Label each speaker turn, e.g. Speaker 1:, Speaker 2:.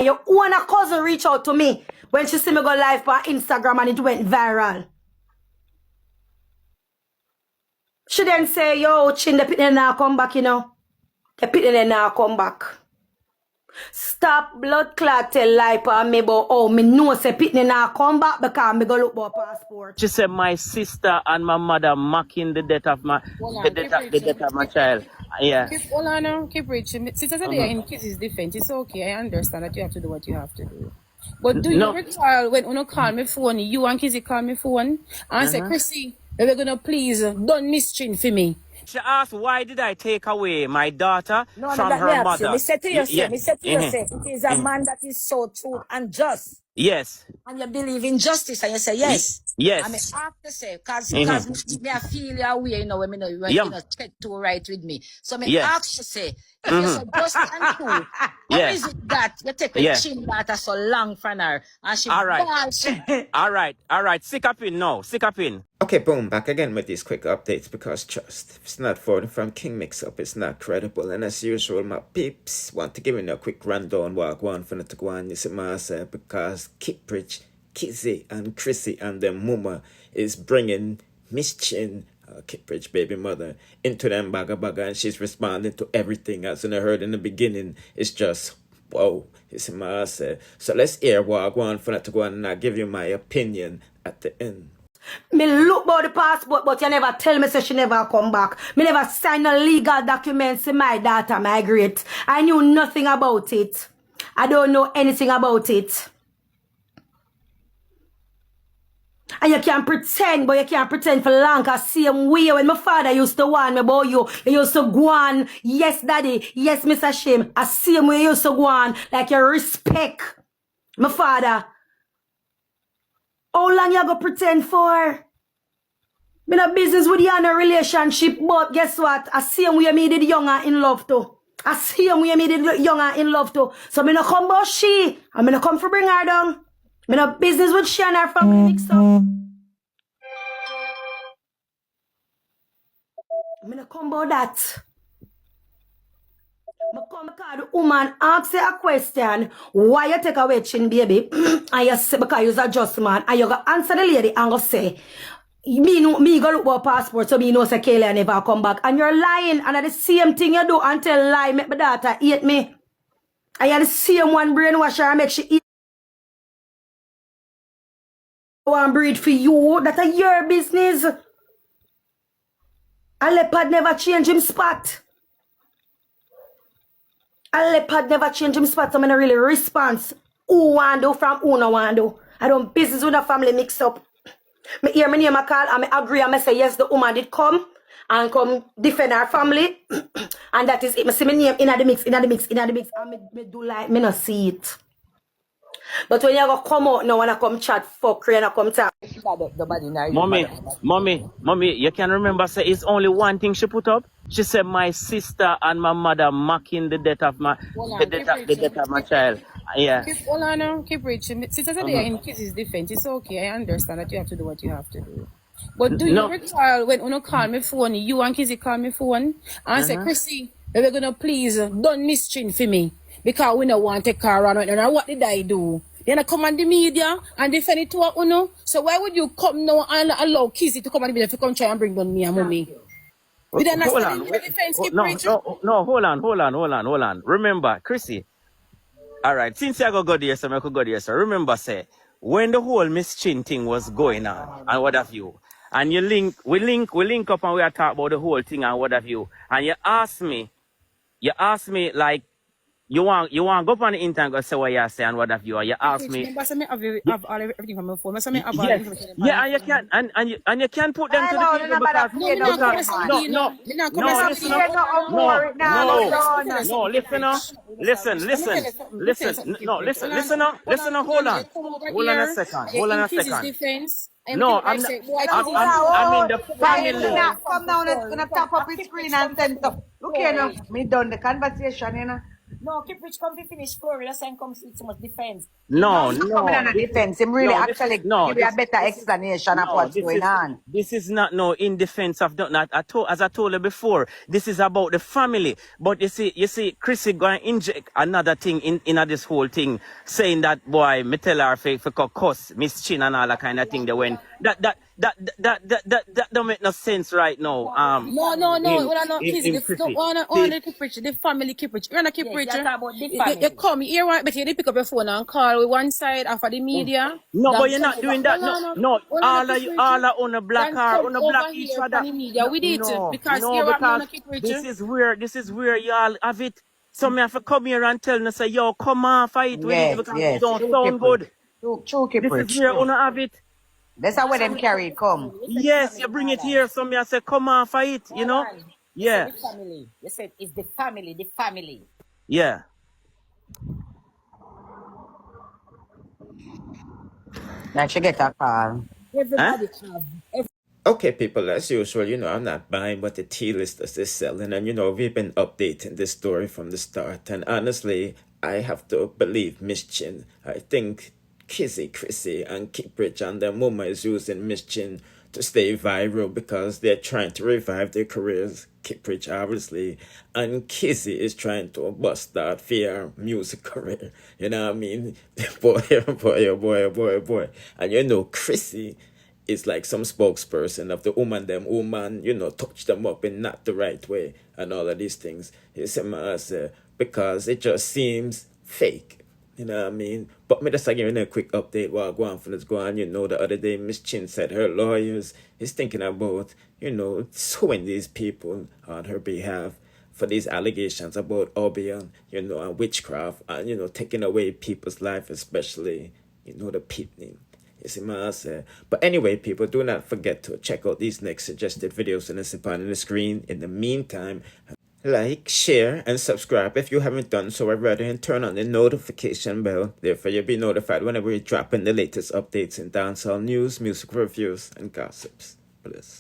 Speaker 1: Your own cousin reached out to me when she see me go live on Instagram and it went viral. She then say, yo, Chin, the pitney now come back, you know. The pitney now come back. Stop blood clot tell lie for me about oh me know say pitney now come back because me go look for passport.
Speaker 2: She said my sister and my mother mocking the death of my death of my child. Yeah.
Speaker 3: Hold on now, Kiprich. Since I said they are in Kizzy's defense, it's okay. I understand that you have to do what you have to do. But do you recall when you call me phone, you and Kizzy call me phone and say, Chrissy, we're gonna please don't mischin for me.
Speaker 2: She asked, why did I take away my daughter from her mother?
Speaker 4: Me say to you, it is a man that is so true and just.
Speaker 2: Yes.
Speaker 4: And you believe in justice, and you say yes.
Speaker 2: Yes.
Speaker 4: I mean, I have to say, because me I feel your way, you know, when you know, check to right with me. So me ask to say, if you're so just and true, how is it that you take a chin daughter so long from her and she balls?
Speaker 2: All right. Sick up in now. Sick up in.
Speaker 5: Okay, boom, back again with these quick updates because trust, if it's not from Kingmixup, it's not credible. And as usual, my peeps want to give me a quick rundown walk one for to go on, you see myself, because Kiprich, Kizzy, and Chrissy and their mama is bringing Miss Chin, Kiprich baby mother, into them bagga, and she's responding to everything. As I heard in the beginning, it's just, whoa, you see myself. So let's hear walk one for to go on, and I'll give you my opinion at the end.
Speaker 1: Me look about the passport, but you never tell me say she never come back. Me never sign no legal documents in my daughter migrate. I knew nothing about it. I don't know anything about it. And you can't pretend, but you can't pretend for long. Cause same way when my father used to warn me about you, he used to go on, yes daddy, yes Mr. Shim. I same way you used to go on, like you respect my father. How long you go pretend for? Me no business with you in a relationship, but guess what? I see him where me did younger in love too. I see him where me did younger in love too. So me no come about she, and me no come for bring her down. Me no business with she and her family mixed up. Me no come about that. Me come because the woman asks you a question, why you take away Chin baby? And you say because you're a just man, and you go answer the lady and go say, me go look for a passport, so me know say Kayla never come back. And you're lying, and the same thing you do until lie make my daughter eat me. And you're the same one brainwash her and make she eat one breed for you. That's your business. A leopard never change him spot. A leopard never change him spot, so I don't really response. Who want do from who no want do. I don't business with the family mix up. Me hear my name a call and me agree and me say yes, the woman did come and come defend her family. And that is it. Me see my name in the mix. And me do like me not see it. But when you go come out now and I come chat fuckery and I come talk.
Speaker 2: Mommy, you can remember say it's only one thing she put up. She said my sister and my mother mocking the death of my death of my child. Yeah.
Speaker 3: Hold on now, Kiprich. Since I said they are in Kizzy's defense, it's okay. I understand that you have to do what you have to do. But do you recall when you call me phone, you and Kizzy call me phone and say, Chrissy, we're gonna please don't mischin for me because we don't want to take her around. And what did I do? Then I come on the media and defend it to her, you. So why would you come now and allow Kizzy to come on the media to come try and bring down me and mommy? We don't understand the defense,
Speaker 2: No, hold on. Remember, Chrissy. All right, since I go there, so I could go there. So remember, say, when the whole Miss Chin thing was going on and what have you, and we link up and we are talking about the whole thing and what have you, and you ask me like, you want go up on the internet and go say what you say and what have you, or you ask me.
Speaker 3: Have all everything from my phone.
Speaker 2: Yeah, and you can put them to the table because listen, hold on a second. No, I'm in the family.
Speaker 6: Come down and gonna tap up his screen and send up. Look here now, me done the conversation, you know.
Speaker 4: No, Kiprich come to finish story. That's why come with so much defense.
Speaker 2: No,
Speaker 6: Coming on
Speaker 2: no.
Speaker 6: a defense. Him really actually give you a better explanation of what's going on.
Speaker 2: This is not no in defense of not as I told you before. This is about the family. But you see, Chrissy going to inject another thing in this whole thing, saying that boy, me tell her for cuss, Miss Chin and all that kind of thing. They went that don't make no sense right now.
Speaker 3: No, we're not Kizzy.
Speaker 2: In
Speaker 3: No,
Speaker 2: Chrissy.
Speaker 3: on the Kiprich, the family Kiprich. You're not Kiprich.
Speaker 4: Yes, that's about the family.
Speaker 3: You come here, right? But you pick up your phone and call with one side after the media.
Speaker 2: No, but you're not doing that. No, all are on a black car, on a black each other.
Speaker 3: The media with it because
Speaker 2: no,
Speaker 3: you're
Speaker 2: because
Speaker 3: on Kiprich.
Speaker 2: this is where y'all have it. So me have to come here and tell me say, yo, come on, fight with it because it don't sound good.
Speaker 6: True
Speaker 2: This
Speaker 6: Kiprich.
Speaker 2: is where you have it.
Speaker 6: That's how them carry it come.
Speaker 2: Yes, you bring it here. So me I say, come on, fight, you know? Yeah.
Speaker 4: The family. You said it's the family.
Speaker 2: Yeah.
Speaker 6: Now she get a call.
Speaker 4: Everybody have.
Speaker 5: Okay, people, as usual, I'm not buying what the tea listers is selling. And, we've been updating this story from the start. And honestly, I have to believe Miss Chin. I think Kizzy, Chrissy, and Kiprich and their mama is using Miss Chin to stay viral because they're trying to revive their careers. Kiprich, obviously, and Kizzy is trying to bust that fear music career. You know what I mean? Boy. And Chrissy is like some spokesperson of the woman, touch them up in not the right way and all of these things. Because it just seems fake. You know what I mean? But me just giving a quick update while going for this going. The other day Miss Chin said her lawyers is thinking about, suing these people on her behalf for these allegations about Obion, and witchcraft and, taking away people's life, especially, the pitney. You see what I say? But anyway, people, do not forget to check out these next suggested videos on the screen. In the meantime, like, share, and subscribe if you haven't done so already, and turn on the notification bell. Therefore, you'll be notified whenever we drop in the latest updates in dancehall news, music reviews, and gossips. Bliss.